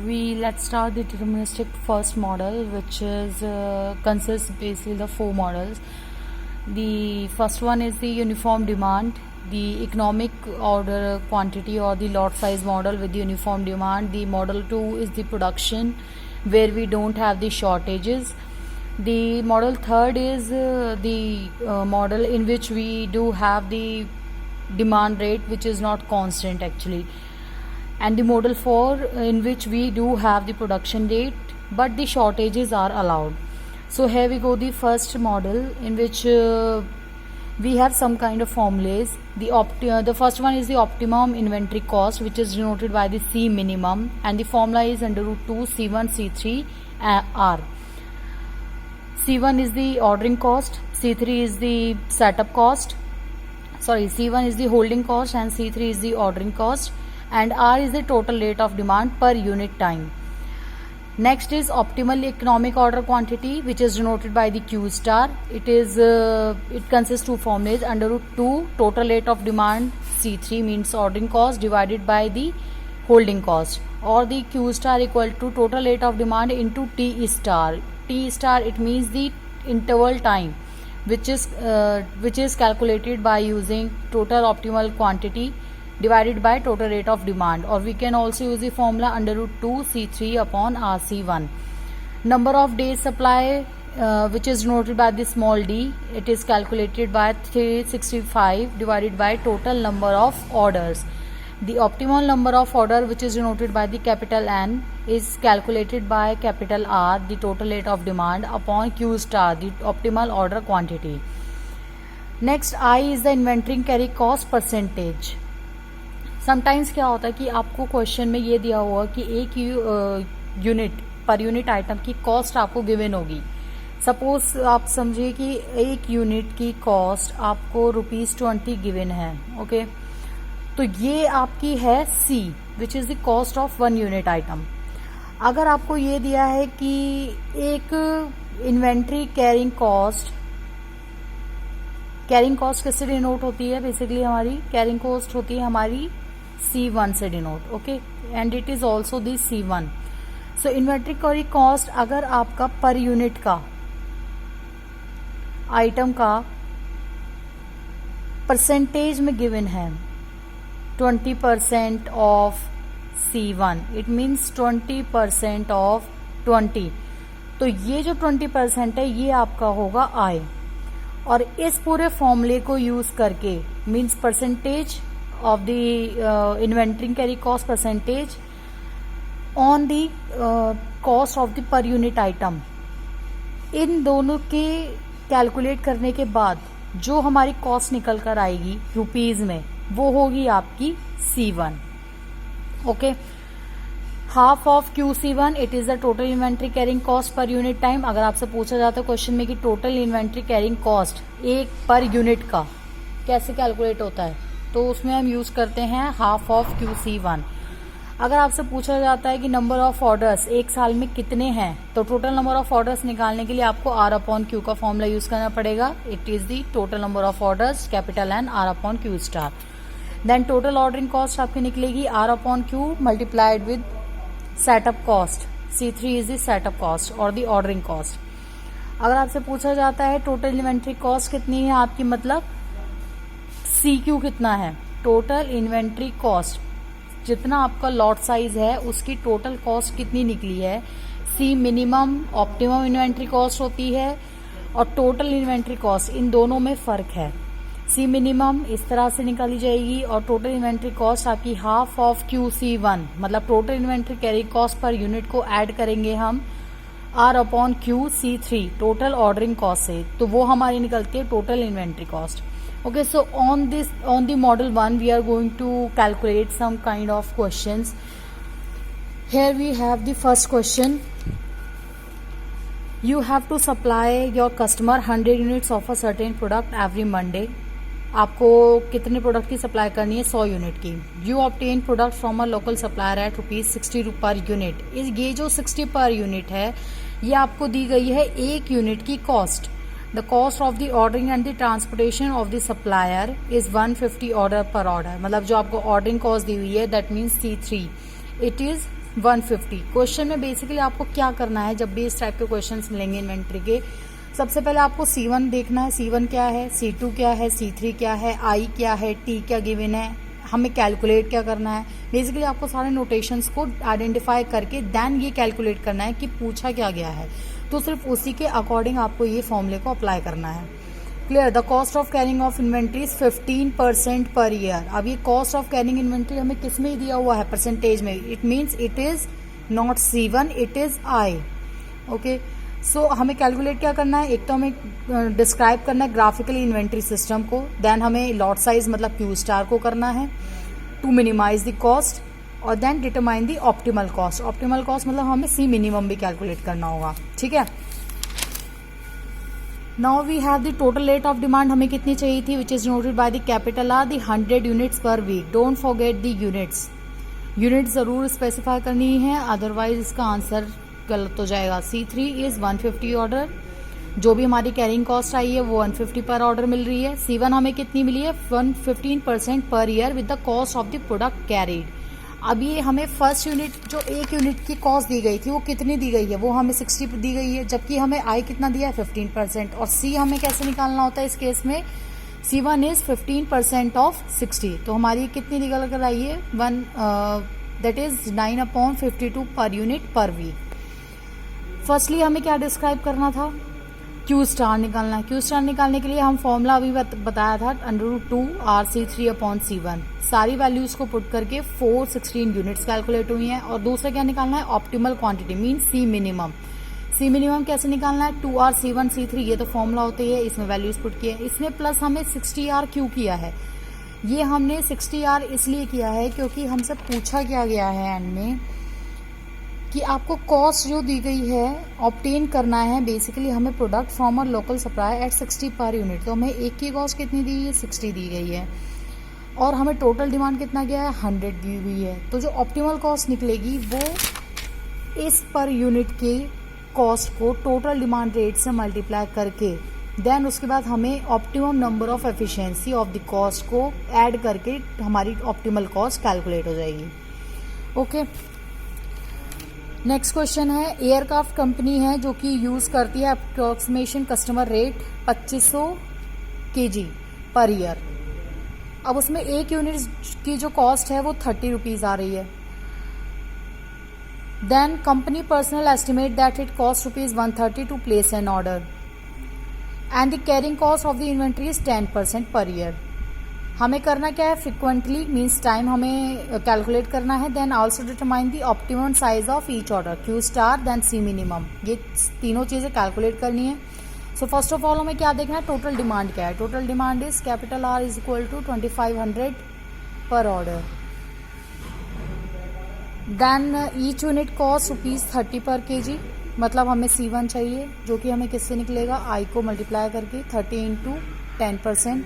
let's start the deterministic first model, which is consists basically the four models. The first one is the uniform demand, the economic order quantity or the lot size model with the uniform demand. The model 2 is the production, where we don't have the shortages. The model third is the model in which we do have the demand rate, which is not constant actually, and the model 4 in which we do have the production rate but the shortages are allowed. So here we go, the first model in which we have some kind of formulas. The first one is the optimum inventory cost, which is denoted by the C minimum, and the formula is under root 2 C1 C3 R. C1 is the ordering cost, C3 is the setup cost, C1 is the holding cost and C3 is the ordering cost, and R is the total rate of demand per unit time. Next is optimal economic order quantity, which is denoted by the Q star. It consists two formulas, under root 2 total rate of demand C3 means ordering cost divided by the holding cost, or the Q star equal to total rate of demand into T star. T star, it means the interval time, which is calculated by using total optimal quantity divided by total rate of demand, or we can also use the formula under root 2 C3 upon RC1. Number of days supply, which is denoted by the small d, it is calculated by 365 divided by total number of orders. The optimal number of order, which is denoted by the capital N, is calculated by capital R, the total rate of demand, upon Q star, the optimal order quantity. Next, I is the inventory carry cost percentage. Sometimes क्या होता है कि आपको question में ये दिया हुआ कि एक यूनिट पर यूनिट आइटम की कॉस्ट आपको गिवन होगी. सपोज आप समझिए कि एक यूनिट की कॉस्ट आपको ₹20 गिवन है. ओके, तो ये आपकी है C, which is the cost of one unit item. अगर आपको ये दिया है कि एक इन्वेंट्री कैरिंग कॉस्ट किससे डिनोट होती है, बेसिकली हमारी कैरिंग कॉस्ट होती है हमारी C1 से denote. Okay, and it is also the C1. So inventory carrying cost अगर आपका पर यूनिट का आइटम का परसेंटेज में गिवन है 20% of C1, it means 20% of 20. तो ये जो 20% है ये आपका होगा I, और इस पूरे फॉर्मूले को यूज करके means percentage of the inventory carry cost percentage on the cost of the per unit item, इन दोनों के कैलकुलेट करने के बाद जो हमारी कॉस्ट निकल कर आएगी रुपीज में, वो होगी आपकी C1. Okay, half of QC1 it is the total inventory carrying cost per unit time. अगर आपसे पूछा जाता है क्वेश्चन में कि टोटल इन्वेंट्री कैरिंग कॉस्ट एक पर यूनिट का कैसे कैलकुलेट होता है, तो उसमें हम यूज करते हैं हाफ ऑफ QC1. अगर आपसे पूछा जाता है कि नंबर ऑफ ऑर्डर्स एक साल में कितने हैं, तो टोटल नंबर ऑफ ऑर्डर्स निकालने के लिए आपको R/Q का फॉर्मूला यूज करना पड़ेगा. It is the total number of orders capital N R/Q star. Then total ordering cost आपकी निकलेगी R/Q multiplied with setup cost. C3 is the setup cost और द ऑर्डरिंग कॉस्ट. अगर आपसे पूछा जाता है टोटल इन्वेंट्री कॉस्ट कितनी है आपकी, मतलब CQ कितना है, टोटल इन्वेंट्री कॉस्ट जितना आपका लॉट साइज है उसकी टोटल कॉस्ट कितनी निकली है. C minimum optimum inventory cost होती है, और टोटल इन्वेंट्री कॉस्ट इन दोनों में फर्क है. C मिनिमम इस तरह से निकाली जाएगी, और टोटल इन्वेंट्री कॉस्ट आपकी हाफ ऑफ QC1, मतलब total inventory carry cost per unit को ऐड करेंगे हम R/Q C3 total ordering cost से, तो वो हमारी निकलती है total inventory cost. Okay, so on the model 1 we are going to calculate some kind of questions. Here we have the first question. You have to supply your customer 100 units of a certain product every Monday. आपको कितने product की supply करनी है, 100 unit की. You obtain product from a local supplier at ₹60 per unit. ये जो 60 per unit है ये आपको दी गई है एक यूनिट की cost. The cost of the ordering and the transportation of the supplier is 150 order per order. मतलब जो आपको ordering cost दी हुई है that means C3, it is 150। Question में बेसिकली आपको क्या करना है जब भी इस टाइप के क्वेश्चंस मिलेंगे इन्वेंट्री के, सबसे पहले आपको C1 देखना है, C1 क्या है, C2 क्या है, C3 क्या है, I क्या है, T क्या गिवन है, हमें कैलकुलेट क्या करना है। बेसिकली आपको सारे नोटेशंस को आइडेंटिफाई करके देन ये कैलकुलेट करना है कि पूछा क्या गया है, तो सिर्फ उसी के अकॉर्डिंग आपको ये फॉर्मूले को अप्लाई करना है। Clear. The cost of carrying of inventory is 15% per year. अब ये कॉस्ट ऑफ कैरिंग इन्वेंट्री हमें किस में दिया हुआ है, परसेंटेज में। It means it is not C1, it is I। Okay, so हमें कैलकुलेट क्या करना है, एक तो हमें डिस्क्राइब करना है ग्राफिकली इन्वेंट्री सिस्टम को, देन हमें लॉट साइज मतलब Q स्टार को करना है टू मिनिमाइज द कॉस्ट, और then determine the optimal cost. Optimal cost मतलब हमें C मिनिमम भी कैलकुलेट करना होगा, ठीक है। Now we have the total rate of demand, हमें कितनी चाहिए थी, which is noted by the capital R, the 100 units per week. Don't forget the units, unit जरूर स्पेसिफाई करनी है, अदरवाइज इसका आंसर गलत हो जाएगा। C3 इज 150 ऑर्डर, जो भी हमारी कैरिंग कॉस्ट आई है वो 150 पर ऑर्डर मिल रही है। C1 हमें कितनी मिली है, 15% per year with the cost of the product carried. अब ये हमें फर्स्ट यूनिट जो एक यूनिट की कॉस्ट दी गई थी वो कितनी दी गई है, वो हमें 60 दी गई है, जबकि हमें I कितना दिया है 15%। और C हमें कैसे निकालना होता है इस केस में, C1 इज 15% ऑफ 60, तो हमारी कितनी निकल कर आई है, दैट इज 9/52 पर यूनिट पर वीक। फर्स्टली हमें क्या डिस्क्राइब करना था, Q स्टार निकालना है। Q स्टार निकालने के लिए हम फॉर्मूला अभी बताया था √2RC3/C1। सारी वैल्यूज को पुट करके 416 यूनिट्स कैलकुलेट हुई हैं। और दूसरा क्या निकालना है, optimal quantity mean C minimum. C minimum कैसे निकालना है, 2RC1C3, ये तो फॉर्मूला होती है, इसमें वैल्यूज पुट किए। इसमें प्लस हमें 60R क्यों किया है, ये हमने 60R इसलिए किया है क्योंकि हमसे पूछा क्या गया है एंड में कि आपको कॉस्ट जो दी गई है ऑब्टेन करना है, बेसिकली हमें product from a local supplier at 60 per unit. तो हमें एक की कॉस्ट कितनी दी है, 60 दी गई है, और हमें टोटल डिमांड कितना गया है, 100 दी हुई है। तो जो ऑप्टिमल कॉस्ट निकलेगी वो इस पर यूनिट के कॉस्ट को टोटल डिमांड रेट से मल्टीप्लाई करके देन उसके बाद हमें optimum number of efficiency of the cost को ऐड करके हमारी ऑप्टिमल कॉस्ट कैलकुलेट हो जाएगी। ओके, नेक्स्ट क्वेश्चन है, एयरक्राफ्ट कंपनी है जो कि यूज करती है approximation customer rate 2500 kg per year. अब उसमें एक यूनिट की जो कॉस्ट है वो 30 रुपीज आ रही है। Then company personal estimate that it cost ₹130 to place an order and the carrying cost of the inventory is 10% per year. हमें करना क्या है, फ्रिक्वेंटली मीन्स टाइम हमें कैलकुलेट करना है। Then also determine the optimum size of each order, Q star then C minimum, ये तीनों चीजें कैलकुलेट करनी है। सो फर्स्ट ऑफ ऑल हमें क्या देखना है, टोटल डिमांड क्या है। Total demand is capital R is equal to 2500 per order. Then each unit cost ₹30 per kg, मतलब हमें C1 चाहिए जो कि हमें किससे निकलेगा, I को मल्टीप्लाई करके 30 into 10%।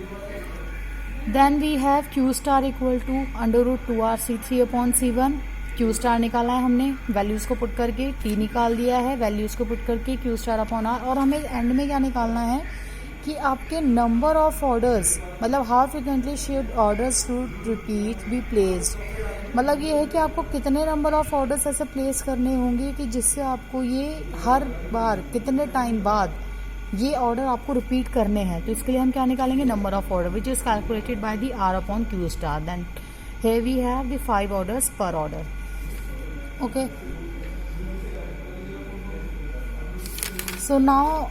Then we have Q star equal to √2RC3/C1। Q star निकाला है हमने, वैल्यूज को पुट करके T निकाल दिया है, वैल्यूज को पुट करके Q स्टार/R। और हमें एंड में क्या निकालना है कि आपके नंबर ऑफ ऑर्डर्स, मतलब how frequently should orders should repeat be placed, मतलब ये है कि आपको कितने नंबर ऑफ ऑर्डर्स ऐसे प्लेस करने होंगे कि जिससे आपको ये हर बार कितने टाइम बाद ये ऑर्डर आपको रिपीट करने हैं। तो इसके लिए हम क्या निकालेंगे, number of order which is calculated by the R/Q star. Then here we have the 5 orders per order. Okay, so now